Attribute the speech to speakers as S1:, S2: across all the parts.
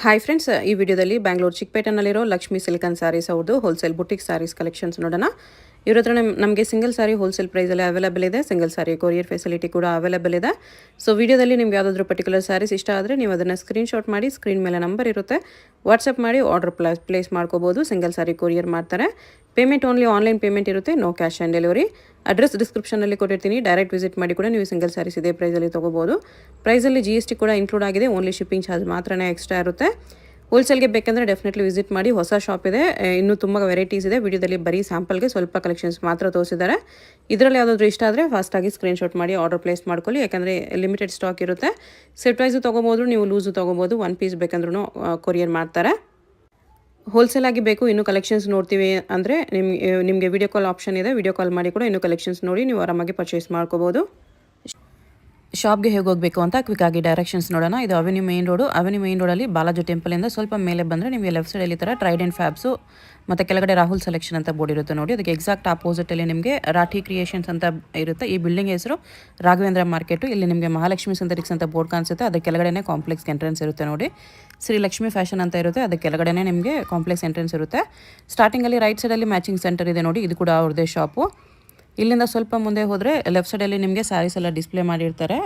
S1: Hi friends, ಈ ವಿಡಿಯೋದಲ್ಲಿ Bangalore ಚಿಕ್ಕಪೇಟೆನಲ್ಲಿರೋ Lakshmi silicon saris ಅವ್ರದ್ದು ಹೋಲ್ಸೇಲ್ ಬುಟಿಕ್ ಸ್ಯಾರೀಸ್ ಕಲೆಕ್ಷನ್ಸ್ ನೋಡೋಣ. ಇವ್ರ ಹತ್ರ ನಮಗೆ ಸಿಂಗಲ್ ಸ್ಯಾರಿ ಹೋಲ್ಸೇಲ್ ಪ್ರೈಸಲ್ಲಿ ಅವೈಲೇಬಲ್ ಇದೆ. ಸಿಂಗಲ್ ಸ್ಯಾರಿ ಕೊರಿಯರ್ ಫೆಸಿಲಿಟಿ ಕೂಡ ಅವೈಲೇಬಲ್ ಇದೆ. ಸೊ ವಿಡಿಯೋದಲ್ಲಿ ನಿಮ್ಗೆ ಯಾವುದಾದ್ರೂ ಪರ್ಟಿಕ್ಯುಲರ್ ಸ್ಯಾರೀಸ್ ಇಷ್ಟ ಆದರೆ ನೀವು ಅದನ್ನು ಸ್ಕ್ರೀನ್ಶಾಟ್ ಮಾಡಿ, ಸ್ಕ್ರೀನ್ ಮೇಲೆ ನಂಬರ್ ಇರುತ್ತೆ, ವಾಟ್ಸಪ್ ಮಾಡಿ ಆರ್ಡರ್ ಪ್ಲೇಸ್ ಮಾಡ್ಕೋಬೋದು. ಸಿಂಗಲ್ ಸ್ಯಾರಿ ಕೊರಿಯರ್ ಮಾಡ್ತಾರೆ. ಪೇಮೆಂಟ್ ಓನ್ಲಿ ಆನ್ಲೈನ್ ಪೇಮೆಂಟ್ ಇರುತ್ತೆ, no cash on delivery. Address ಡಿಸ್ಕ್ರಿಪ್ಷನಲ್ಲಿ ಕೊಟ್ಟಿರ್ತೀನಿ, ಡೈರೆಕ್ಟ್ ವಿಸಿಟ್ ಮಾಡಿ ಕೂಡ ನೀವು ಸಿಂಗಲ್ ಸ್ಯಾರೀಸ್ ಇದೇ ಪ್ರೈಸಲ್ಲಿ ತೊಗೋಬೋದು. ಪ್ರೈಸಲ್ಲಿ GST ಕೂಡ ಇನ್ಕ್ಲೂಡ್ ಆಗಿದೆ, ಓನ್ಲಿ ಶಿಪ್ಪಿಂಗ್ ಚಾರ್ಜ್ ಮಾತ್ರನೇ ಎಕ್ಸ್ಟ್ರಾ ಇರುತ್ತೆ. ಹೋಲ್ಸೇಲ್ಗೆ ಬೇಕಂದರೆ ಡೆಫಿನೆಟ್ಲಿ ವಿಸಿಟ್ ಮಾಡಿ. ಹೊಸ ಶಾಪ್ ಇದೆ, ಇನ್ನೂ ತುಂಬ ವೆರೈಟೀಸ್ ಇದೆ. ವಿಡಿಯೋದಲ್ಲಿ ಬರೀ ಸ್ಯಾಂಪಲ್ಗೆ ಸ್ವಲ್ಪ ಕಲೆಕ್ಷನ್ಸ್ ಮಾತ್ರ ತೋರಿಸಿದ್ದಾರೆ. ಇದರಲ್ಲಿ ಯಾವುದಾದ್ರೂ ಇಷ್ಟ ಆದರೆ ಫಾಸ್ಟಾಗಿ ಸ್ಕ್ರೀನ್ಶಾಟ್ ಮಾಡಿ ಆರ್ಡರ್ ಪ್ಲೇಸ್ ಮಾಡ್ಕೊಳ್ಳಿ, ಯಾಕಂದರೆ ಲಿಮಿಟೆಡ್ ಸ್ಟಾಕ್ ಇರುತ್ತೆ. ಸೆಟ್ ವೈಸು ತೊಗೋಬೋದು, ನೀವು ಲೂಸು ತೊಗೋಬೋದು. 1 ಪೀಸ್ ಬೇಕಂದ್ರೂ ಕೊರಿಯರ್ ಮಾಡ್ತಾರೆ. ಹೋಲ್ಸೇಲ್ ಆಗಿ ಬೇಕು, ಇನ್ನೂ ಕಲೆಕ್ಷನ್ಸ್ ನೋಡ್ತೀವಿ ಅಂದರೆ ನಿಮಗೆ ವಿಡಿಯೋ ಕಾಲ್ ಆಪ್ಷನ್ ಇದೆ. ವಿಡಿಯೋ ಕಾಲ್ ಮಾಡಿ ಕೂಡ ಇನ್ನೂ ಕಲೆಕ್ಷನ್ಸ್ ನೋಡಿ ನೀವು ಆರಾಮಾಗಿ ಪರ್ಚೇಸ್ ಮಾಡ್ಕೋಬೋದು. ಶಾಪ್ಗೆ ಹೇಗೆ ಹೋಗಬೇಕು ಅಂತ ಕ್ವಿಕ್ಕಾಗಿ ಡೈರೆಕ್ಷನ್ಸ್ ನೋಡೋಣ. ಇದು avenue main road. Avenue main ರೋಡಲ್ಲಿ ಬಾಲಾಜಿ ಟೆಂಪಲಿಂದ ಸ್ವಲ್ಪ ಮೇಲೆ ಬಂದರೆ ನಿಮಗೆ ಲೆಫ್ಟ್ ಸೈಡಲ್ಲಿ ಥರ ಟ್ರೈಡೆಂಟ್ ಫ್ಯಾಬ್ಸು ಮತ್ತು ಕೆಳಗಡೆ ರಾಹುಲ್ ಸೆಲೆಕ್ಷನ್ ಅಂತ ಬೋರ್ಡ್ ಇರುತ್ತೆ ನೋಡಿ. ಅದಕ್ಕೆ ಎಕ್ಸಾಕ್ಟ್ ಆಪೋಸಿಟಲ್ಲಿ ನಿಮಗೆ ರಾಠಿ ಕ್ರಿಯೇಷನ್ಸ್ ಅಂತ ಇರುತ್ತೆ. ಈ ಬಿಲ್ಡಿಂಗ್ ಹೆಸರು ರಾಘವೇಂದ್ರ ಮಾರ್ಕೆಟು. ಇಲ್ಲಿ ನಿಮಗೆ ಮಹಾಲಕ್ಷ್ಮಿ ಸಿಂಥೆಟಿಕ್ಸ್ ಅಂತ ಬೋರ್ಡ್ ಕಾಣಿಸುತ್ತೆ. ಅದಕ್ಕೆ ಕೆಳಗಡೆ ಕಾಂಪ್ಲೆಕ್ಸ್ ಎಂಟ್ರೆನ್ಸ್ ಇರುತ್ತೆ ನೋಡಿ. ಶ್ರೀ ಲಕ್ಷ್ಮಿ ಫ್ಯಾಷನ್ ಅಂತ ಇರುತ್ತೆ, ಅದಕ್ಕೆ ಕೆಳಗಡೆ ನಿಮಗೆ ಕಾಂಪ್ಲೆಕ್ಸ್ ಎಂಟ್ರೆನ್ಸ್ ಇರುತ್ತೆ. ಸ್ಟಾರ್ಟಿಂಗಲ್ಲಿ ರೈಟ್ ಸೈಡಲ್ಲಿ ಮ್ಯಾಚಿಂಗ್ ಸೆಂಟರ್ ಇದೆ ನೋಡಿ, ಇದು ಕೂಡ ಅವ್ರದ್ದೇ ಶಾಪು. ಇಲ್ಲಿಂದ ಸ್ವಲ್ಪ ಮುಂದೆ ಹೋದರೆ ಲೆಫ್ಟ್ ಸೈಡಲ್ಲಿ ನಿಮಗೆ ಸ್ಯಾರೀಸ್ ಎಲ್ಲ ಡಿಸ್ಪ್ಲೇ ಮಾಡಿರ್ತಾರೆ,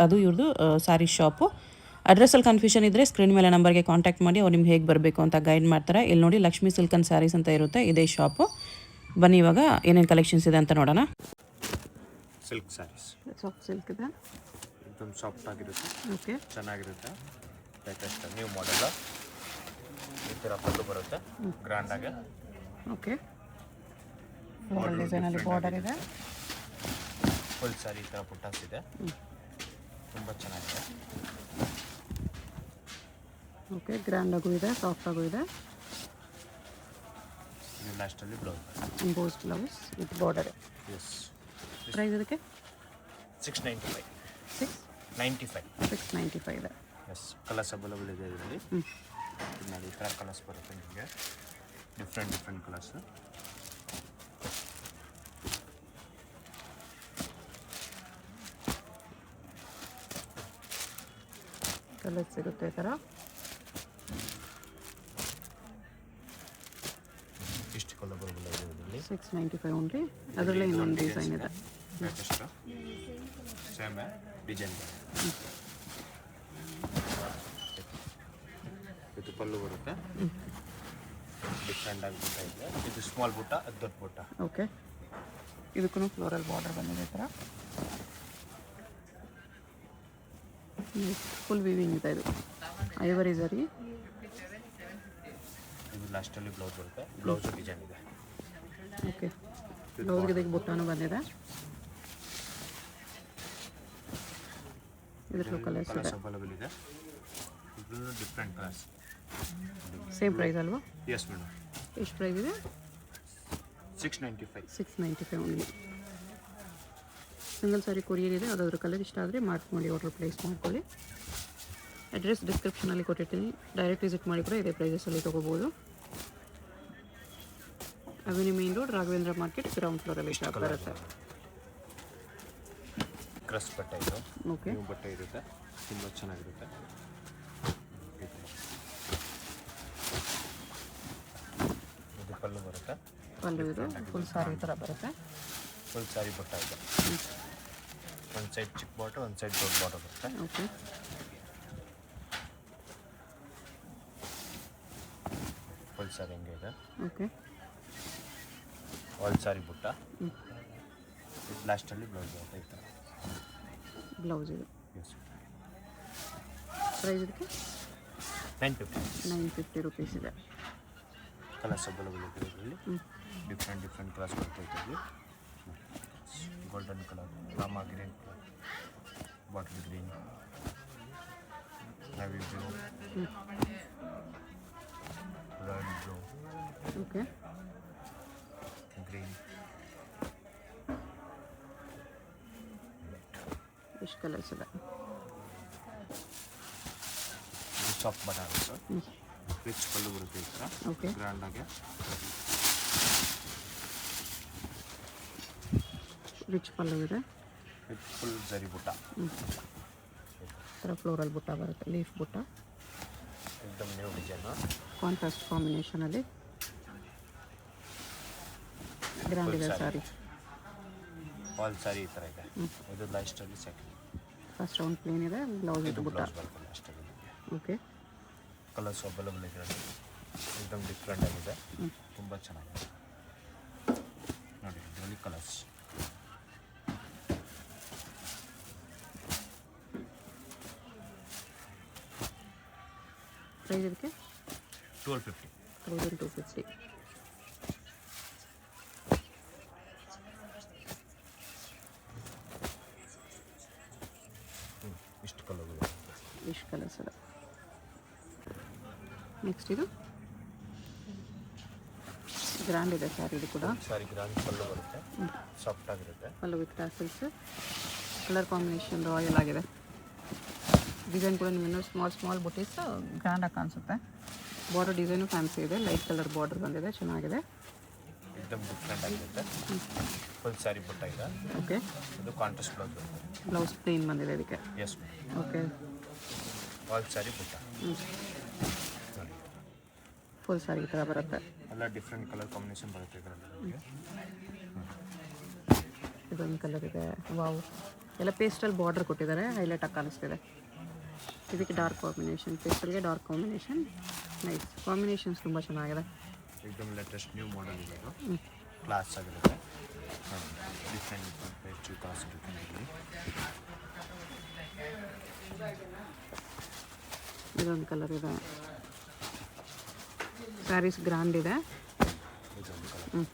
S1: ಅದು ಇವ್ರದ್ದು ಸ್ಯಾರಿ ಶಾಪು. ಅಡ್ರೆಸ್ಸಲ್ಲಿ ಕನ್ಫ್ಯೂಷನ್ ಇದ್ದರೆ ಸ್ಕ್ರೀನ್ ಮೇಲೆ ನಂಬರ್ಗೆ ಕಾಂಟ್ಯಾಕ್ಟ್ ಮಾಡಿ, ಅವ್ರು ನಿಮ್ಗೆ ಹೇಗೆ ಬರಬೇಕು ಅಂತ ಗೈಡ್ ಮಾಡ್ತಾರೆ. ಇಲ್ಲಿ ನೋಡಿ ಲಕ್ಷ್ಮಿ ಸಿಲ್ಕನ್ ಸ್ಯಾರೀಸ್ ಅಂತ ಇರುತ್ತೆ, ಇದೇ ಶಾಪು. ಬನ್ನಿ ಇವಾಗ ಏನೇನು ಕಲೆಕ್ಷನ್ಸ್ ಇದೆ ಅಂತ ನೋಡೋಣ.
S2: ಸಿಲ್ಕ್ ಸ್ಯಾರೀಸ್,
S1: ಸಾಫ್ಟ್ ಸಿಲ್ಕ್ ಇದೆ,
S2: एकदम ಸಾಫ್ಟ್ ಆಗಿರುತ್ತೆ.
S1: ಓಕೆ,
S2: ಚೆನ್ನಾಗಿರುತ್ತೆ. Latest new model. ಈ ಥರ ಪಲ್ಲು ಬರುತ್ತೆ ಗ್ರ್ಯಾಂಡ್ ಆಗಿ.
S1: ಓಕೆ, ಡಿಸೈನಲ್ಲಿ ಬಾರ್ಡರ್ ಇದೆ.
S2: ಫುಲ್ ಸ್ಯಾರಿ ಈ ಥರ ಬುಟ್ಟಾಸ್ ಇದೆ, ತುಂಬ ಚೆನ್ನಾಗಿದೆ.
S1: ಓಕೆ, ಗ್ರ್ಯಾಂಡ್ ಆಗು ಇದೆ, ಸಾಫ್ಟ್ ಆಗು ಇದೆ.
S2: ಇದು ಲಾಸ್ಟಲ್ಲಿ blouse,
S1: embossed blouse with border.
S2: Yes.
S1: Price ಇದಕ್ಕೆ
S2: 695.
S1: 695 ಇದೆ.
S2: ಎಸ್, ಕಲರ್ಸ್ ಅವೈಲೇಬಲ್ ಇದೆ ಇದರಲ್ಲಿ. ನೋಡಿ ಈ ಥರ ಕಲರ್ಸ್ ಬರುತ್ತೆ ನಿಮಗೆ, ಡಿಫ್ರೆಂಟ್ ಕಲರ್ಸ್.
S1: ಕಲರ್ಸ್ ಸಿಗುತ್ತೆ ಈ ಥರ.
S2: ಇಷ್ಟು ಕಲರ್ ಬರಬಲ್ಲ ಇದೆ ಇದರಲ್ಲಿ.
S1: 695 ಓನ್ಲಿ. ಅದರಲ್ಲೇ ಇನ್ನೊಂದು ಡಿಸೈನ್ ಇದೆ.
S2: Latest same design. ಇದು ಪಲ್ಲು ಬರುತ್ತೆ, ಡಿಫ್ರೆಂಟ್ ಆಗಿ ಬುಟ್ಟ ಇದೆ. ಇದು ಸ್ಮಾಲ್ ಬುಟ್ಟ, ಅದು ದೊಡ್ಡ ಬುಟ್ಟ.
S1: ಓಕೆ, ಇದಕ್ಕೂ ಫ್ಲೋರಲ್ ಬಾರ್ಡರ್ ಬಂದಿದೆ ಈ ಥರ. ಫುಲ್ ವೀವಿಂಗ್ ಇದೆ. ಇದು ಐವರಿ ಜರಿ.
S2: ಇದು ಲಾಸ್ಟಲ್ಲಿ ಬ್ಲೌಸ್ ಬರುತ್ತೆ, ಬ್ಲೌಸ್ ಡಿಸೈನ್ ಇದೆ.
S1: ಓಕೆ, ಬ್ಲೌಸ್ಗೆ ಇದಕ್ಕೆ ಬುಟ್ಟಾನು ಬಂದಿದೆ. ಇದರಲ್ಲೂ ಕಲರ್ಸ್ ಇದೆ,
S2: ಅವೈಲೇಬಲ್ ಇದೆ. ಇದು ಡಿಫ್ರೆಂಟ್ ಕಲರ್ಸ್.
S1: ಸೇಮ್ ಪ್ರೈಸ್ ಅಲ್ವಾ?
S2: Yes madam.
S1: ಎಷ್ಟು ಪ್ರೈಸ್ ಇದೆ?
S2: 695.
S1: 695 ಓನ್ಲಿ. ಸಿಂಗಲ್ ಸಾರಿ ಕೊರಿಯರ್ ಇದೆ. ಯಾವುದಾದ್ರೂ ಕಲರ್ ಇಷ್ಟ ಆದರೆ ಮಾಡ್ಕೊಂಡು ಆರ್ಡರ್ ಪ್ಲೇಸ್ ಮಾಡ್ಕೊಳ್ಳಿ. ಅಡ್ರೆಸ್ ಡಿಸ್ಕ್ರಿಪ್ಷನಲ್ಲಿ ಕೊಟ್ಟಿರ್ತೀನಿ, ಡೈರೆಕ್ಟ್ ವಿಸಿಟ್ ಮಾಡಿ ಕೂಡ ಇದೇ ಪ್ರೈಸಸಲ್ಲಿ ತೊಗೋಬೋದು. Avenue main road, Raghavendra market, ground ಫ್ಲೋರಲ್ಲಿ ಶಾಪ್ ಬರುತ್ತೆ.
S2: ಕ್ರಸ್ ಬಟ್ಟೆ ಇದು.
S1: ಓಕೆ,
S2: ನ್ಯೂ ಬಟ್ಟೆ ಇರುತ್ತೆ, ತುಂಬ ಚೆನ್ನಾಗಿರುತ್ತೆ. ಇದು ಪಲ್ಲು ಬರುತ್ತೆ,
S1: ಪಲ್ಲು ಇದು ಫುಲ್ ಸಾರಿ ಥರ ಬರುತ್ತೆ.
S2: ಫುಲ್ ಸ್ಯಾರಿ ಬಟ್ಟ ಇದೆ. ಒಂದು ಸೈಡ್ ಚಿಕ್ಕ ಬಾಟು, ಒಂದು ಸೈಡ್ ದೊಡ್ಡ ಬಾಟು ಬರುತ್ತೆ.
S1: ಓಕೆ,
S2: ಫುಲ್ ಸ್ಯಾರಿ ಹೆಂಗೆ ಇದೆ.
S1: ಓಕೆ,
S2: ಆಲ್ ಸ್ಯಾರಿ ಬುಟ್ಟ. ಲಾಸ್ಟಲ್ಲಿ ಬ್ಲೌಸ್ ಬರುತ್ತೆ ಈ ಥರ.
S1: ಬ್ಲೌಸ್ ಇದು.
S2: ಎಸ್.
S1: ಪ್ರೈಸ್ ಇದಕ್ಕೆ
S2: 950.
S1: 950 ರುಪೀಸ್ ಇದೆ.
S2: ಕಲರ್ಸ್ ಅವೈಲೇಬಲ್ ಇದೆ ಇದರಲ್ಲಿ. ಡಿಫ್ರೆಂಟ್ ಕಲರ್ಸ್ ಬರ್ತೈತೆ. Golden colour, Rama green colour, bottle green, navy blue, red blue,
S1: okay,
S2: green.
S1: ಎಷ್ಟು ಕಲರ್ಸ್ ಇದೆ?
S2: ಇದು ಸಾಫ್ಟ್ ಬನಾರಸ್, ರಿಚ್ ಪಲ್ಲು ಬರುತ್ತೆ ಈ ಥರ.
S1: ಓಕೆ,
S2: ಗ್ರ್ಯಾಂಡಾಗೆ
S1: ರಿಚ್ ಪಲ್ಲು ಇದೆ.
S2: ಫುಲ್ ಜರಿ ಬುಟ್ಟ.
S1: ಥರ ಫ್ಲೋರಲ್ ಬುಟ್ಟ ಬರುತ್ತೆ, ಲೀಫ್ ಬುಟ್ಟ.
S2: एकदम न्यू डिजाइन
S1: ಕಾಂಟ್ರಾಸ್ಟ್ ಕಾಂಬಿನೇಷನಲ್ಲಿ ಗ್ರ್ಯಾಂಡ್ ಇದೆ ಸಾರಿ.
S2: ಆಲ್ ಸಾರಿ ಈ ಥರ ಇದೆ. ಇದು ಲಾಸ್ಟಲ್ಲಿ ಸೆಕೆಂಡ್.
S1: ಫಸ್ಟ್ ರೌಂಡ್ ಪ್ಲೇನ್ ಇದೆ, ಬ್ಲೌಸ್
S2: ಇದು
S1: ಬುಟ್ಟ.
S2: ಬ್ಲೌಸ್ ಬರುತ್ತೆ ಲಾಸ್ಟಲ್ಲಿ.
S1: ಓಕೆ,
S2: ಕಲರ್ಸ್ ಅವೈಲೇಬಲ್ ಇದೆ. एकदम ಡಿಫ್ರೆಂಟ್ ಆಗಿದೆ, ತುಂಬ ಚೆನ್ನಾಗಿದೆ ನೋಡಿ. ಇದರಲ್ಲಿ ಕಲರ್ಸ್
S1: ಪ್ರೈಸ್ ಇದಕ್ಕೆ
S2: 1250.
S1: 1250.
S2: ಇಷ್ಟು ಕಲರ್
S1: ಇಷ್ಟು ಕಲರ್ಸ್ ಅದ. ನೆಕ್ಸ್ಟ್ ಇದು ಗ್ರ್ಯಾಂಡ್ ಇದೆ ಸ್ಯಾರಿ. ಇದು ಕೂಡ
S2: ಸಾರಿ ಗ್ರ್ಯಾಂಡ್ ಪಲ್ಲು ಬರುತ್ತೆ, ಸಾಫ್ಟ್ ಆಗಿರುತ್ತೆ.
S1: Pallu with tassels. Colour combination royal ಆಗಿದೆ. ಡಿಸೈನ್ ಕೂಡ ನಿಮ್ಮನ್ನು ಸ್ಮಾಲ್ ಬುಟೀಸ್ ಗ್ರ್ಯಾಂಡಾಗಿ ಕಾಣಿಸುತ್ತೆ. ಬಾರ್ಡರ್ ಡಿಸೈನು ಫ್ಯಾನ್ಸಿ ಇದೆ, ಲೈಟ್ ಕಲರ್ ಬಾರ್ಡರ್ ಬಂದಿದೆ, ಚೆನ್ನಾಗಿದೆ.
S2: एकदम ಡಿಫ್ರೆಂಟ್ ಆಗಿರುತ್ತೆ. ಫುಲ್ ಸಾರಿ ಬುಟ್ಟ ಇದೆ.
S1: ಓಕೆ,
S2: ಇದು ಕಾಂಟ್ರಾಸ್ಟ್ ಬ್ಲೌಸ್ ಬರುತ್ತೆ.
S1: ಬ್ಲೌಸ್ ಪ್ಲೇನ್ ಬಂದಿದೆ ಇದಕ್ಕೆ.
S2: ಎಸ್
S1: ಓಕೆ,
S2: ಆಲ್ ಸಾರಿ ಬುಟ್ಟ ನೋಡಿ.
S1: ಫುಲ್ ಸಾರಿ ಈ ಥರ ಬರುತ್ತೆ.
S2: ಎಲ್ಲ ಡಿಫ್ರೆಂಟ್ ಕಲರ್ ಕಾಂಬಿನೇಷನ್ ಬರುತ್ತೆ ಇದರಲ್ಲಿ.
S1: ಇದೊಂದು ಕಲರ್ ಇದೆ, ವಾವ್. ಎಲ್ಲ ಪೇಸ್ಟಲ್ ಬಾರ್ಡರ್ ಕೊಟ್ಟಿದ್ದಾರೆ, ಹೈಲೈಟ್ ಆಗಿ ಕಾಣಿಸ್ತಿದೆ. ಇದಕ್ಕೆ ಡಾರ್ಕ್ ಕಾಂಬಿನೇಷನ್, ಪೇಸ್ಟಲ್ಗೆ ಡಾರ್ಕ್ ಕಾಂಬಿನೇಷನ್. ನೈಸ್ ಕಾಂಬಿನೇಷನ್ಸ್ ತುಂಬ ಚೆನ್ನಾಗಿದೆ.
S2: एकदम ಲೇಟೆಸ್ಟ್ ನ್ಯೂ ಮಾಡೆಲ್ ಇದೆ. ಇದು ಕ್ಲಾಸ್ ಆಗಿರುತ್ತೆ. ಡಿಫ್ರೆಂಟ್ ಪೇಸ್ಟಲ್ ಕ್ಲಾಸ್ ಇರುತ್ತೆ.
S1: ಇದೊಂದು ಕಲರ್ ಇದೆ. ಸ್ಯಾರೀಸ್ ಗ್ರ್ಯಾಂಡ್ ಇದೆ.
S2: ಇದೊಂದು ಕಲರ್,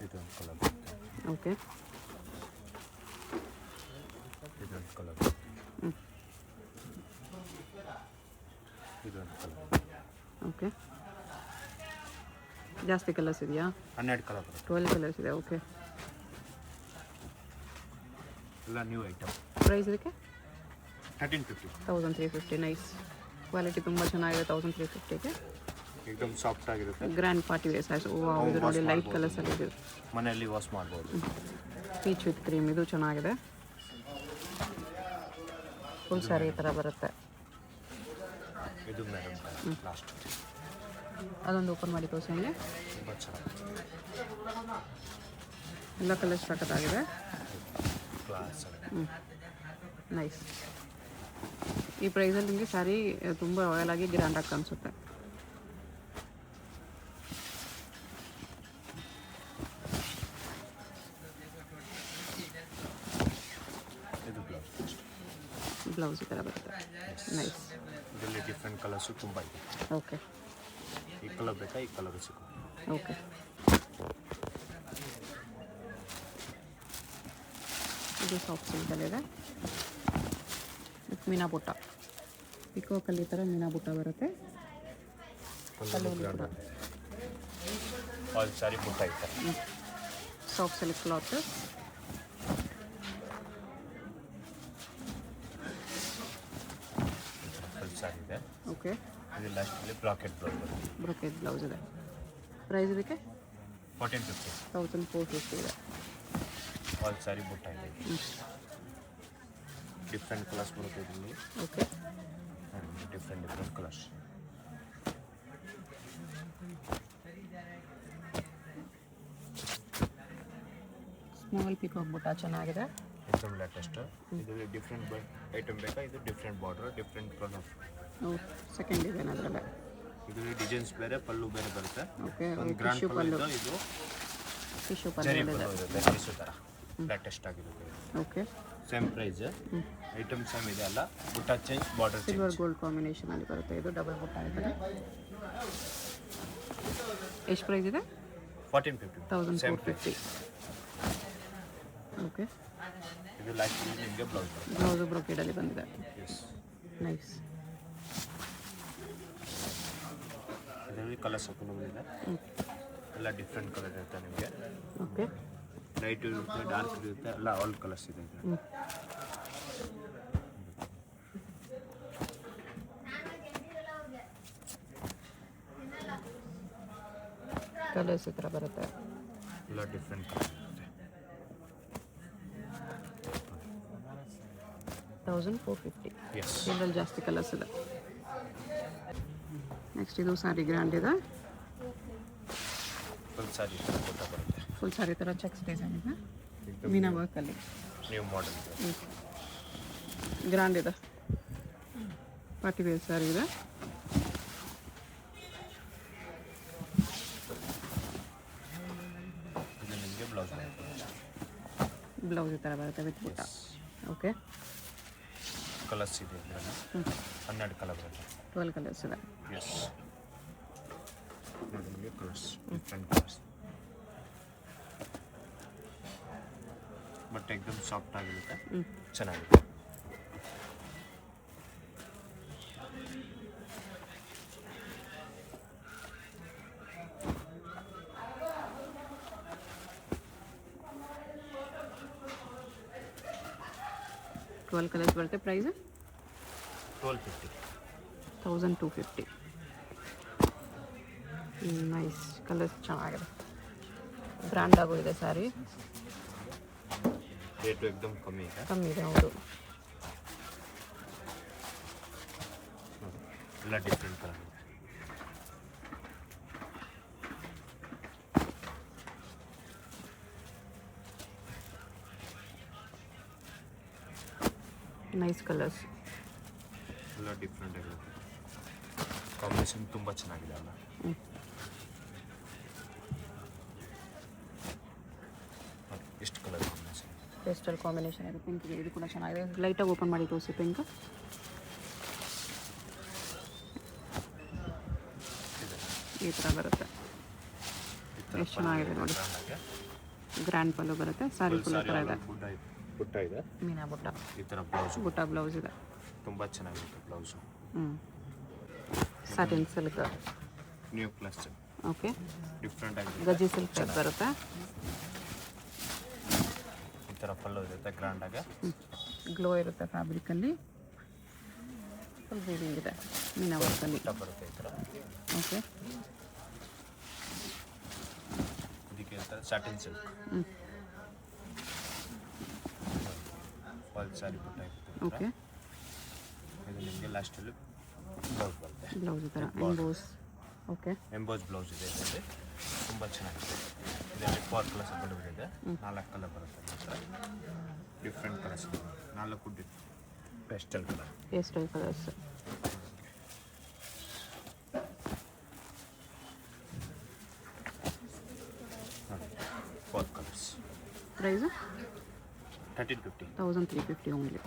S2: ಇದೊಂದು ಕಲರ್,
S1: ಓಕೆ,
S2: ಇದೊಂದು ಕಲರ್, ಇದೊಂದು ಕಲರ್.
S1: ಓಕೆ, ಜಾಸ್ತಿ ಕಲರ್ಸ್ ಇದೆಯಾ?
S2: 12 ಕಲರ್ ಬರುತ್ತೆ.
S1: 12 ಕಲರ್ಸ್ ಇದೆ. ಓಕೆ,
S2: ಎಲ್ಲ ನ್ಯೂ ಐಟಮ್.
S1: ಪ್ರೈಸ್ ಇದಕ್ಕೆ
S2: 1350.
S1: 1350. ನೈಸ್ ಕ್ವಾಲಿಟಿ ತುಂಬ ಚೆನ್ನಾಗಿದೆ. 1350ಗೆ
S2: एकदम ಸಾಫ್ಟ್ ಆಗಿರುತ್ತೆ.
S1: Grand party wear sarees. ಇದು ನೋಡಿ ಲೈಟ್ ಕಲರ್ಸಲ್ಲಿ ಇದೆ.
S2: ಮನೆಯಲ್ಲಿ ವಾಶ್ ಮಾಡ್ಬೋದು.
S1: ಪೀಚ್ ವಿತ್ ಕ್ರೀಮ್, ಇದು ಚೆನ್ನಾಗಿದೆ. ಫುಲ್ ಸ್ಯಾರಿ ಈ ಥರ ಬರುತ್ತೆ.
S2: ಇದು ಮೇಡಮ್ ಲಾಸ್ಟ್.
S1: ಅದೊಂದು ಓಪನ್ ಮಾಡಿ ತೋರಿಸಿ ನನಗೆ.
S2: ತುಂಬ ಚೆನ್ನಾಗಿದೆ.
S1: ಎಲ್ಲ ಕಲರ್ಸ್ ಸಖತ್ತಾಗಿದೆ.
S2: Class
S1: nice. ಈ ಪ್ರೈಸಲ್ಲಿ ನಿಮಗೆ ಸ್ಯಾರಿ ತುಂಬ ರಾಯಲ್ ಆಗಿ ಗ್ರ್ಯಾಂಡಾಗಿ ಕಾಣಿಸುತ್ತೆ.
S2: ಇದು ಬ್ಲೌಸ್.
S1: ಬ್ಲೌಸ್ ಈ ಥರ ಬರುತ್ತೆ. ನೈಸ್.
S2: ಇದರಲ್ಲಿ ಡಿಫ್ರೆಂಟ್ ಕಲರ್ಸು ತುಂಬ ಇದೆ.
S1: ಓಕೆ,
S2: ಈ ಕಲರ್ ಬೇಕಾ ಈ ಕಲರ್ ಸಿಗುತ್ತೆ.
S1: ಓಕೆ. ಇದು ಸಾಫ್ಟ್ ಸಿಲ್ಕಲ್ಲಿದೆ. ಮೀನಾ ಬುಟ್ಟ, ಪಿಕೋಕಲ್ಲಿ ಈ ಥರ ಮೀನಾ ಬುಟ್ಟ ಬರುತ್ತೆ.
S2: ಆಲ್ ಸಾರಿ ಬುಟ್ಟ ಇರ್ತಾರೆ.
S1: Soft silk cloth.
S2: ಫುಲ್ ಸಾರಿ ಇದೆ.
S1: ಓಕೆ,
S2: ಇದು ಲಾಸ್ಟಲ್ಲಿ ಬ್ರಾಕೆಟ್ ಬ್ಲೌಸ್ ಬರುತ್ತೆ.
S1: ಬ್ರೊಕೆಟ್ ಬ್ಲೌಸ್ ಇದೆ. ಪ್ರೈಸ್ ಇದಕ್ಕೆ
S2: 1450.
S1: 1450 ಇದೆ.
S2: ಆಲ್ ಸಾರಿ ಬುಟ್ಟ ಇದೆ. ಡಿಫ್ರೆಂಟ್ ಕಲರ್ಸ್ ಬರುತ್ತೆ ಇದರಲ್ಲಿ.
S1: Okay,
S2: different colours.
S1: Small peacock ಬುಟ್ಟ ಚೆನ್ನಾಗಿದೆ.
S2: एकदम ಲೇಟೆಸ್ಟ್. ಇದರಲ್ಲಿ ಡಿಫ್ರೆಂಟ್ ಐಟಮ್ ಬೇಕಾ? ಇದು different border, different colour.
S1: Second design ಅದರಲ್ಲೇ.
S2: ಇದರಲ್ಲಿ ಡಿಸೈನ್ಸ್ ಬೇರೆ, ಪಲ್ಲು ಬೇರೆ ಬರುತ್ತೆ.
S1: ಓಕೆ,
S2: ಒಂದು ಗ್ರ್ಯಾಂಡ್
S1: ಟಿಶ್ಯೂ
S2: ಪಲ್ಲು
S1: ಪಲ್ಲು.
S2: ಇದೆ. ಇದು
S1: ಟಿಶ್ಯೂ
S2: ಜರಿ
S1: ಪಲ್ಲು ಇದೆ.
S2: ಪಲ್ಲು ಇರುತ್ತೆ. ಟಿಶ್ಯೂ ಥರ ಲೇಟೆಸ್ಟ್ ಆಗಿರುತ್ತೆ.
S1: Okay,
S2: same price, item same ಇದೆ ಅಲ್ಲ, ಬುಟ್ಟ change, border
S1: silver gold combination ಅಲ್ಲಿ ಬರುತ್ತೆ. ಇದು ಡಬಲ್ ಬುಟ್ಟ ಇದೆ. ಎಷ್ಟು ಪ್ರೈಸ್ ಇದೆ?
S2: 1450.
S1: 1450. ಓಕೆ,
S2: ಇದು ಲಾಸ್ಟ್ ನಿಮಗೆ ಬ್ಲೌಸ್ ಬರುತ್ತೆ.
S1: ಬ್ಲೌಸು ಬ್ರೊಕೆಡಲ್ಲಿ ಬಂದಿದೆ.
S2: ಎಸ್.
S1: ನೈಸ್.
S2: ಇದರಲ್ಲಿ ಕಲರ್ಸ್ ಅವೈಲೇಬಲ್ ಇದೆ. ಎಲ್ಲ ಡಿಫ್ರೆಂಟ್ ಕಲರ್ ಇರುತ್ತೆ ನಿಮಗೆ.
S1: ಓಕೆ,
S2: ಲೈಟ್ ಇರುತ್ತೆ, ಡಾರ್ಕ್ ಇರುತ್ತೆ, ಎಲ್ಲ ಆಲ್ ಕಲರ್ಸ್ ಇದೆ ಇದರಲ್ಲಿ.
S1: ಕಲರ್ಸ್ ಈ ಥರ ಬರುತ್ತೆ.
S2: ಎಲ್ಲ ಡಿಫ್ರೆಂಟ್ ಕಲರ್ ಇರುತ್ತೆ.
S1: 1450.
S2: ಎಸ್
S1: ಇದರಲ್ಲಿ ಜಾಸ್ತಿ ಕಲರ್ಸ್ ಇದೆ. ನೆಕ್ಸ್ಟ್ ಇದು ಸಾರಿ ಗ್ರ್ಯಾಂಡ್ ಇದೆ.
S2: ಫುಲ್ ಸಾರಿ ಈ ಥರ ಬುಟ್ಟ ಬರುತ್ತೆ.
S1: ಫುಲ್ ಸಾರಿ ಥರ ಚೆಕ್ಸ್ ಡಿಸೈನ್ ಇದೆ, ಮೀನಾ ವರ್ಕಲ್ಲಿ.
S2: ನ್ಯೂ ಮಾಡೆಲ್ ಇದೆ.
S1: ಗ್ರ್ಯಾಂಡ್ ಇದೆ, ಪಾರ್ಟಿ ವೇರ್ ಸಾರಿ ಇದೆ.
S2: ಇದು ನಿಮಗೆ ಬ್ಲೌಸ್ ಬರುತ್ತೆ.
S1: ಬ್ಲೌಸ್ ಈ ಥರ ಬರುತ್ತೆ ವಿತ್ ಬುಟ್ಟ. ಓಕೆ,
S2: ಕಲರ್ಸ್ ಇದೆ ಇದರಲ್ಲಿ. 12 ಕಲರ್ ಬರುತ್ತೆ.
S1: 12 ಕಲರ್ಸ್ ಇದೆ.
S2: ಎಸ್ ನೋಡಿ ನಿಮಗೆ ಕಲರ್ಸ್, ಡಿಫ್ರೆಂಟ್ ಕಲರ್ಸ್. ಬಟ್ ಎಕ್ದಮ್ ಸಾಫ್ಟ್ ಆಗಿರುತ್ತೆ, ಚೆನ್ನಾಗಿದೆ.
S1: ಟ್ವೆಲ್ ಕಲರ್ಸ್ ಬರುತ್ತೆ. ಪ್ರೈಸ್
S2: 1250.
S1: 1250. ನೈಸ್ ಕಲರ್ಸ್ ಚೆನ್ನಾಗಿದೆ, ಬ್ರ್ಯಾಂಡ್ ಆಗೋ ಇದೆ ಸ್ಯಾರಿ.
S2: ರೇಟು ಎಕ್ದಮ್ ಕಮ್ಮಿ ಇದೆ.
S1: ಕಮ್ಮಿ ಇದೆ, ಹೌದು.
S2: ಎಲ್ಲ ಡಿಫ್ರೆಂಟ್ ಕಲರ್ ಇದೆ.
S1: ನೈಸ್ ಕಲರ್ಸ್,
S2: ಎಲ್ಲ ಡಿಫ್ರೆಂಟ್ ಆಗಿರುತ್ತೆ. ಕಾಂಬಿನೇಷನ್ ತುಂಬ ಚೆನ್ನಾಗಿದೆ ಅಲ್ಲ. ಎಷ್ಟು ಕಲರ್ ಕಾಂಬಿನೇಷನ್,
S1: ಪೇಸ್ಟಲ್ ಕಾಂಬಿನೇಷನ್ ಇದೆ. ಪಿಂಕ್ ಇದೆ, ಇದು ಕೂಡ ಚೆನ್ನಾಗಿದೆ. ಲೈಟಾಗಿ ಓಪನ್ ಮಾಡಿ ತೋರಿಸಿ ಪಿಂಕ್. ಈ ಥರ ಬರುತ್ತೆ, ಎಷ್ಟು ಚೆನ್ನಾಗಿದೆ ನೋಡಿ. ಗ್ರ್ಯಾಂಡ್ ಪಲ್ಲು ಬರುತ್ತೆ. ಸ್ಯಾರಿ ಫುಲ್ ಥರ ಇದೆ,
S2: ಬುಟ್ಟ ಇದೆ,
S1: ಮೀನಾ ಬುಟ್ಟ.
S2: ಈ ಥರ ಬ್ಲೌಸ್,
S1: ಬುಟ್ಟ ಬ್ಲೌಸ್ ಇದೆ.
S2: ತುಂಬ ಚೆನ್ನಾಗಿರುತ್ತೆ blouse.
S1: Satin silk,
S2: new plus.
S1: Okay,
S2: different ಆಗಿದೆ.
S1: ಗಜಿ ಸಿಲ್ಕ್ ಟೈಪ್ ಬರುತ್ತೆ.
S2: ಈ ಥರ ಪಲ್ಲು ಇರುತ್ತೆ ಗ್ರ್ಯಾಂಡಾಗಿ.
S1: ಗ್ಲೋ ಇರುತ್ತೆ ಫ್ಯಾಬ್ರಿಕಲ್ಲಿ. ಫುಲ್ ವೀವಿಂಗ್ ಇದೆ, ಮೀನಾ ವರ್ಕಲ್ಲಿ.
S2: ಬುಟ್ಟ ಬರುತ್ತೆ ಈ ಥರ.
S1: ಓಕೆ,
S2: ಇದಕ್ಕೆ ಹೇಳ್ತಾರೆ ಸ್ಯಾಟಿನ್ ಸಿಲ್ಕ್. ಫಾಲ್ ಸ್ಯಾರಿ ಬುಟ್ಟ ಇರುತ್ತೆ.
S1: ಓಕೆ,
S2: ಇದು ನಿಮಗೆ ಲಾಸ್ಟಲ್ಲಿ ಬ್ಲೌಸ್ ಬರುತ್ತೆ.
S1: ಬ್ಲೌಸ್ ಈ ಥರ ಎಂಬೋಸ್. ಓಕೆ,
S2: ಎಂಬೋಸ್ ಬ್ಲೌಸ್ ಇದೆ ಇದರಲ್ಲಿ, ತುಂಬ ಚೆನ್ನಾಗಿದೆ. ಇದರಲ್ಲಿ 4 ಕಲರ್ಸ್ ಅವೈಲೇಬಲ್ ಇದೆ. 4 ಕಲರ್ ಬರುತ್ತೆ ಮಾತ್ರ. Different colours, 4 pastel colour.
S1: Pastel colours.
S2: 4 colours.
S1: Price
S2: 1350.
S1: 1350 only.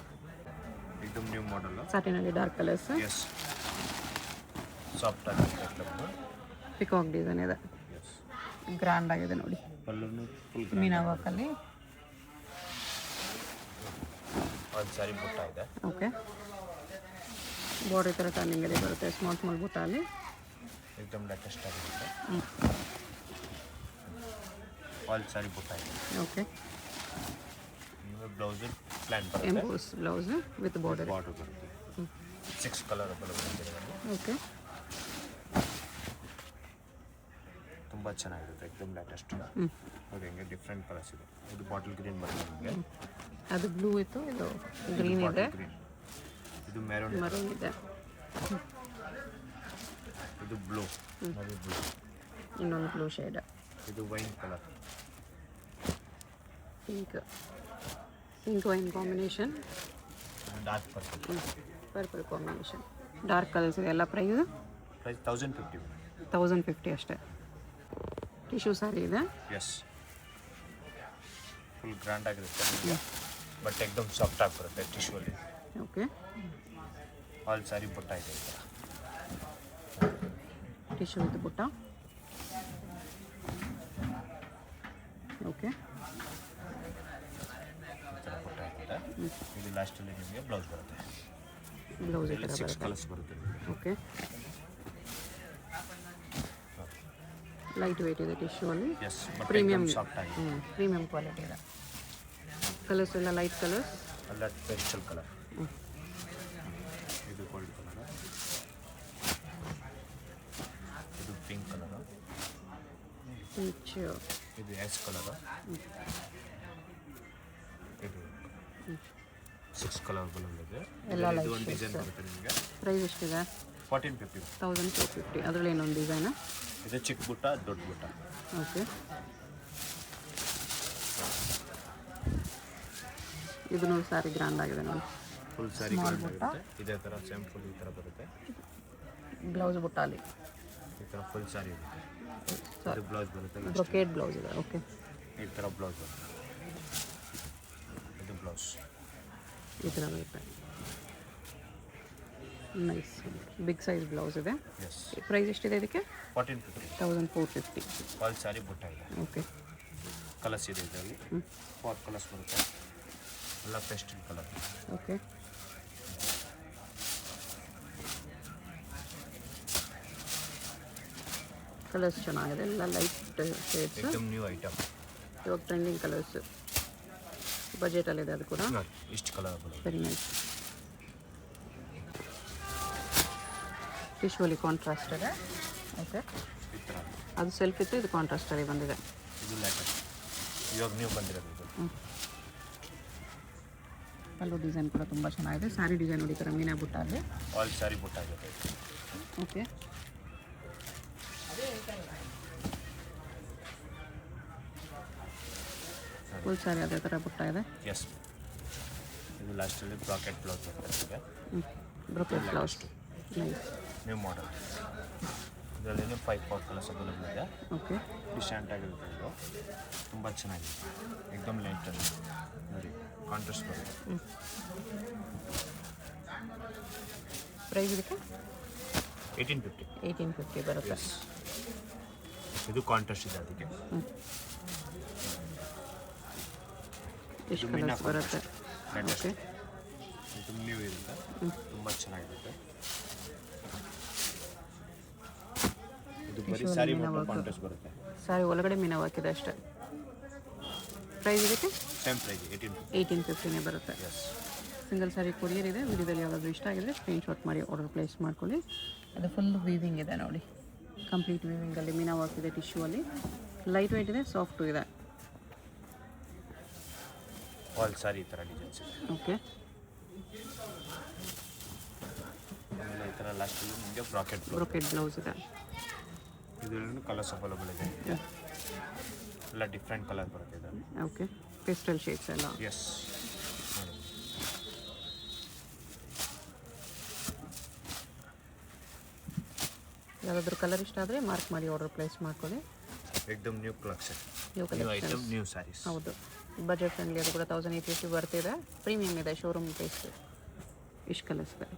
S2: एकदम न्यू मॉडल
S1: ಸಾಟಿನಲ್ಲಿ ಡಾರ್ಕ್ ಕಲರ್ಸ್.
S2: यस ಸಾಫ್ಟ್ ಆಗಿದೆ एकदम.
S1: ಪಿಕಾಕ್ ಡಿಸೈನ್ ಇದೆ,
S2: यस
S1: ಗ್ರ್ಯಾಂಡ್ ಆಗಿದೆ ನೋಡಿ.
S2: ಪಲ್ಲುನು ಫುಲ್
S1: ಮೀನಾ ವರ್ಕಲ್ಲಿ.
S2: ಒಂದು ಸಾರಿ ಬುಟ್ಟ ಇದೆ.
S1: ಓಕೆ, ಬಾರ್ಡರ್ ಥರ ಟರ್ನಿಂಗಲ್ಲಿ ಬರುತ್ತೆ, ಸ್ಮಾಲ್ ಬುಟ್ಟ ಅಲ್ಲಿ.
S2: एकदम ಲೇಟೆಸ್ಟ್ ಆಗಿದೆ. ಒಂದು ಸಾರಿ ಬುಟ್ಟ ಇದೆ.
S1: ಓಕೆ,
S2: ಬ್ಲೌಸ್ ಪ್ಲಾನ್ ಬರುತ್ತೆ.
S1: Emboss blouse with border.
S2: Border ಬರುತ್ತೆ. 6 ಕಲರ್ ಅವೈಲೇಬಲ್ ಇದೆ.
S1: ಓಕೆ,
S2: ತುಂಬ ಚೆನ್ನಾಗಿರುತ್ತೆ, एकदम ಲೇಟೆಸ್ಟ್. ನೋಡಿ ಹಿಂಗೆ ಡಿಫ್ರೆಂಟ್ ಕಲರ್ಸ್ ಇದೆ. ಇದು ಬಾಟಲ್ ಗ್ರೀನ್ ಬರುತ್ತೆ ನಿಮಗೆ.
S1: ಅದು ಬ್ಲೂ ಇತ್ತು, ಇದು ಗ್ರೀನ್ ಇದೆ,
S2: ಇದು ಮೆರೂನ್
S1: ಇದೆ.
S2: ಇದು ಬ್ಲೂ, ಅದು ಬ್ಲೂ.
S1: ಇನ್ನೊಂದು ಬ್ಲೂ ಶೇಡ್.
S2: ಇದು wine colour.
S1: Pink wine combination.
S2: Dark purple.
S1: Purple combination. Dark colours ಇದೆ. ಎಲ್ಲ ಪ್ರೈಸ್
S2: 1050.
S1: 1050 ಅಷ್ಟೇ. ಟಿಶ್ಯೂ ಸಾರಿ ಇದೆ.
S2: ಎಸ್, ಫುಲ್ ಗ್ರ್ಯಾಂಡ್ ಆಗಿರುತ್ತೆ ನಿಮಗೆ, ಬಟ್ ಎಕ್ದಮ್ ಸಾಫ್ಟ್ ಆಗಿ ಬರುತ್ತೆ ಟಿಶ್ಯೂ ಅಲ್ಲಿ.
S1: ಓಕೆ,
S2: ಆಲ್ ಸಾರಿ ಬುಟ್ಟ ಇದೆ ಈ ಥರ.
S1: ಟಿಶ್ಯೂ ವಿತ್ ಬುಟ್ಟ. ಓಕೆ,
S2: ಈ ಥರ ಬುಟ್ಟ ಇರುತ್ತೆ. ಇದು ಲಾಸ್ಟಲ್ಲಿ ನಿಮಗೆ ಬ್ಲೌಸ್ ಬರುತ್ತೆ.
S1: ಬ್ಲೌಸ್ ಈ ಥರ
S2: 6
S1: ಬರುತ್ತೆ.
S2: ಕಲರ್ಸ್ ಬರುತ್ತೆ ನಿಮಗೆ.
S1: ಓಕೆ, ಲೈಟ್ ವೆಯ್ಟ್ ಇದೆ ಟಿಶ್ಯೂ ಅಲ್ಲಿ.
S2: ಎಸ್, ಬಟ್
S1: ಪ್ರೀಮಿಯಂ
S2: ಸಾಫ್ಟ್ ಆಗಿದೆ.
S1: ಪ್ರೀಮಿಯಂ ಕ್ವಾಲಿಟಿ ಇದೆ. ಕಲರ್ಸ್ ಎಲ್ಲ ಲೈಟ್ ಕಲರ್ಸ್.
S2: ಅಲ್ಲ ಪೇಸ್ಟಲ್ ಕಲರ್. ಇದು ಗೋಲ್ಡ್ ಕಲರ್. ಇದು ಪಿಂಕ್ ಕಲರ್.
S1: ಪೀಚ್.
S2: ಇದು ಎಸ್ ಕಲರ್. ಇದು 6 ಕಲರ್ ಬಲೂನ್ ಇದೆ.
S1: ಎಲ್ಲ
S2: ಇದು
S1: light
S2: ಒಂದು ಡಿಸೈನ್
S1: shades.
S2: ಬರುತ್ತೆ ನಿಮಗೆ
S1: ಪ್ರೈಸ್ ಎಷ್ಟಿದೆ?
S2: 1450.
S1: 1250. ಅದರಲ್ಲಿ ಇನ್ನೊಂದು ಡಿಸೈನಾ?
S2: ಇದು ಚಿಕ್ಕ ಬುಟ್ಟ ದೊಡ್ಡ ಬುಟ್ಟ.
S1: ಓಕೆ. ಇದನ್ನು ಸ್ಯಾರಿ ಗ್ರ್ಯಾಂಡ್ ಆಗಿದೆ ನೋಡಿ.
S2: ಫುಲ್ ಸ್ಯಾರಿ
S1: Small
S2: ಗ್ರ್ಯಾಂಡ್
S1: ಬುಟ್ಟ.
S2: ಆಗುತ್ತೆ. ಇದೇ ಥರ ಸೇಮ್ ಫುಲ್ ಈ ಥರ ಬರುತ್ತೆ.
S1: ಬ್ಲೌಸ್ ಬುಟ್ಟ ಅಲ್ಲಿ
S2: ಈ ಥರ ಫುಲ್ ಸ್ಯಾರಿ ಇರುತ್ತೆ. ಇದು ಬ್ಲೌಸ್ ಬರುತ್ತೆ.
S1: ಬ್ರೊಕೇಡ್ ಬ್ಲೌಸ್ ಇದೆ. ಓಕೆ.
S2: ಈ ಥರ ಬ್ಲೌಸ್ ಬರುತ್ತೆ. ಇದು ಬ್ಲೌಸ್.
S1: ಈ ಥರ ಬರುತ್ತೆ. ನೈಸ್ ಬಿಗ್ ಸೈಜ್ ಬ್ಲೌಸ್ ಇದೆ.
S2: ಎಸ್.
S1: ಪ್ರೈಸ್ ಎಷ್ಟಿದೆ ಇದಕ್ಕೆ?
S2: 1450.
S1: 1450.
S2: ಫಾಲ್ ಸ್ಯಾರಿ ಬುಟ್ಟ ಇದೆ.
S1: ಓಕೆ.
S2: ಕಲರ್ಸ್ ಇದೆ ಇದರಲ್ಲಿ. 4 ಕಲರ್ಸ್ ಬರುತ್ತೆ. ಎಲ್ಲ ಪೇಸ್ಟಲ್ ಕಲರ್.
S1: ಓಕೆ. ಕಲರ್ಸ್ ಚೆನ್ನಾಗಿದೆ, ಎಲ್ಲ ಲೈಟ್ ಶೇಡ್ಸ್.
S2: एकदम ನ್ಯೂ ಐಟಮ್.
S1: ಇವಾಗ ಟ್ರೆಂಡಿಂಗ್ ಕಲರ್ಸ್. ಬಜೆಟಲ್ಲಿದೆ ಅದು ಕೂಡ.
S2: ನೋಡಿ ಇಷ್ಟು ಕಲರ್ ಬರುತ್ತೆ.
S1: Very nice. ವಿಶ್ವಲಿ ಕಾಂಟ್ರಾಸ್ಟ್ ಇದೆ. ಓಕೆ.
S2: ಈ ಥರ
S1: ಅದು ಸೆಲ್ಫ್ ಇತ್ತು, ಇದು ಕಾಂಟ್ರಾಸ್ಟಲ್ಲಿ ಬಂದಿದೆ.
S2: ಇದು ಲೇಟೆಸ್ಟ್ ಇವಾಗ ನ್ಯೂ ಬಂದಿರೋದು ಇದು.
S1: ಪಲ್ಲು ಡಿಸೈನ್ ಕೂಡ ತುಂಬ ಚೆನ್ನಾಗಿದೆ. ಸ್ಯಾರಿ ಡಿಸೈನ್ ನೋಡಿ, ಈ ಥರ ಮೀನಾ ಬುಟ್ಟ ಅಲ್ಲಿ.
S2: ಆಲ್ ಸ್ಯಾರಿ ಬುಟ್ಟ ಆಗುತ್ತೆ.
S1: ಓಕೆ. ಫುಲ್ ಸ್ಯಾರಿ ಅದೇ ಥರ ಬುಟ್ಟ ಇದೆ.
S2: ಎಸ್. ಇದು ಲಾಸ್ಟಲ್ಲಿ ಬ್ರಾಕೆಟ್ ಬ್ಲೌಸ್ ಬರುತ್ತೆ.
S1: Brocade blouse. Nice.
S2: New model. ಇದರಲ್ಲಿ 5 ಕಲರ್ಸ್ ಅವೈಲೇಬಲ್ ಇದೆ.
S1: ಓಕೆ.
S2: ಡಿಸೆಂಟ್ ಆಗಿರುತ್ತೆ ಇದು. ತುಂಬ ಚೆನ್ನಾಗಿದೆ. ಎಕ್ದಮ್ ಲೈಟರ್ ನೋಡಿ ಕಾಂಟ್ರಾಸ್ಟ್ ಬರುತ್ತೆ.
S1: ಪ್ರೈಸ್ ಇದಕ್ಕೆ
S2: 1850.
S1: 1850 ಬರುತ್ತೆ.
S2: ಎಸ್. ಇದು ಕಾಂಟ್ರಾಸ್ಟ್ ಇದೆ ಅದಕ್ಕೆ.
S1: ಎಷ್ಟು
S2: ಇದು ಮೀನಾ
S1: ಕಲರ್ಸ್ ಬರುತ್ತೆ?
S2: ಲೇಟೆಸ್ಟ್.
S1: ಓಕೆ.
S2: ಇದು ನ್ಯೂ ಇರುತ್ತೆ. ತುಂಬ ಚೆನ್ನಾಗಿರುತ್ತೆ. ಇದು ಬರೀ
S1: Visual
S2: ಸ್ಯಾರಿ
S1: ಮೀನಾ
S2: ಮತ್ತು
S1: work.
S2: ಕಾಂಟ್ರಾಸ್ಟ್ ಬರುತ್ತೆ.
S1: ಸ್ಯಾರಿ ಒಳಗಡೆ ಮೀನಾ ಹಾಕಿದೆ ಅಷ್ಟೇ. ಪ್ರೈಸ್ ಇದಕ್ಕೆ
S2: ಸೇಮ್ ಪ್ರೈಸ್ 1850.
S1: 1850 ಬರುತ್ತೆ.
S2: ಎಸ್.
S1: ಸಿಂಗಲ್ ಸ್ಯಾರಿ ಕೊರಿಯರ್ ಇದೆ. ವಿಡಿಯೋದಲ್ಲಿ ಯಾವಾಗಲೂ ಇಷ್ಟ ಆಗಿದ್ರೆ ಸ್ಕ್ರೀನ್ಶಾಟ್ ಮಾಡಿ ಆರ್ಡರ್ ಪ್ಲೇಸ್ ಮಾಡ್ಕೊಳ್ಳಿ. ಅದು ಫುಲ್ ವೀವಿಂಗ್ ಇದೆ ನೋಡಿ, ಕಂಪ್ಲೀಟ್ ವೀವಿಂಗಲ್ಲಿ ಮೀನಾ ವರ್ಕ್ ಇದೆ. ಟಿಶ್ಯೂ ಅಲ್ಲಿ ಲೈಟ್ ವೆಯ್ಟ್ ಇದೆ, ಸಾಫ್ಟು ಇದೆ.
S2: ಆಲ್ ಸ್ಯಾರಿ ಈ ಥರ ಡಿಸೈನ್ಸ್ ಇದೆ.
S1: ಓಕೆ.
S2: ಆಮೇಲೆ ಈ ಥರ ಲಾಸ್ಟಲ್ಲಿ ನಿಮಗೆ ಬ್ರಾಕೆಟ್ ಬ್ಲೌಸ್.
S1: ಬ್ರೊಕೆಟ್ ಬ್ಲೌಸ್ ಇದೆ.
S2: ಇದರಲ್ಲಿ ಕಲರ್ಸ್ ಅವೈಲೇಬಲ್ ಇದೆ. ಎಲ್ಲ ಡಿಫ್ರೆಂಟ್ ಕಲರ್ ಬರುತ್ತೆ ಇದರಲ್ಲಿ.
S1: ಓಕೆ. ಪೇಸ್ಟಲ್ ಶೇಡ್ಸ್ ಎಲ್ಲ.
S2: ಎಸ್. ನೋಡಿ
S1: ಯಾವುದಾದ್ರೂ ಕಲರ್ ಇಷ್ಟ ಆದರೆ ಮಾರ್ಕ್ ಮಾಡಿ ಆರ್ಡರ್ ಪ್ಲೇಸ್ ಮಾಡ್ಕೊಳ್ಳಿ.
S2: ಎಕ್ದಮ್ new collection.
S1: New
S2: new item,
S1: collections.
S2: New saris.
S1: ಹೌದು, ಬಜೆಟ್ ಫ್ರೆಂಡ್ಲಿ. ಅದು ಕೂಡ 1850 ಬರ್ತಿದೆ. ಪ್ರೀಮಿಯಮ್ ಇದೆ, ಶೋರೂಮ್ ಟೇಸ್ಟ್. ಇಷ್ಟು ಕಲರ್ಸ್ ಇದೆ.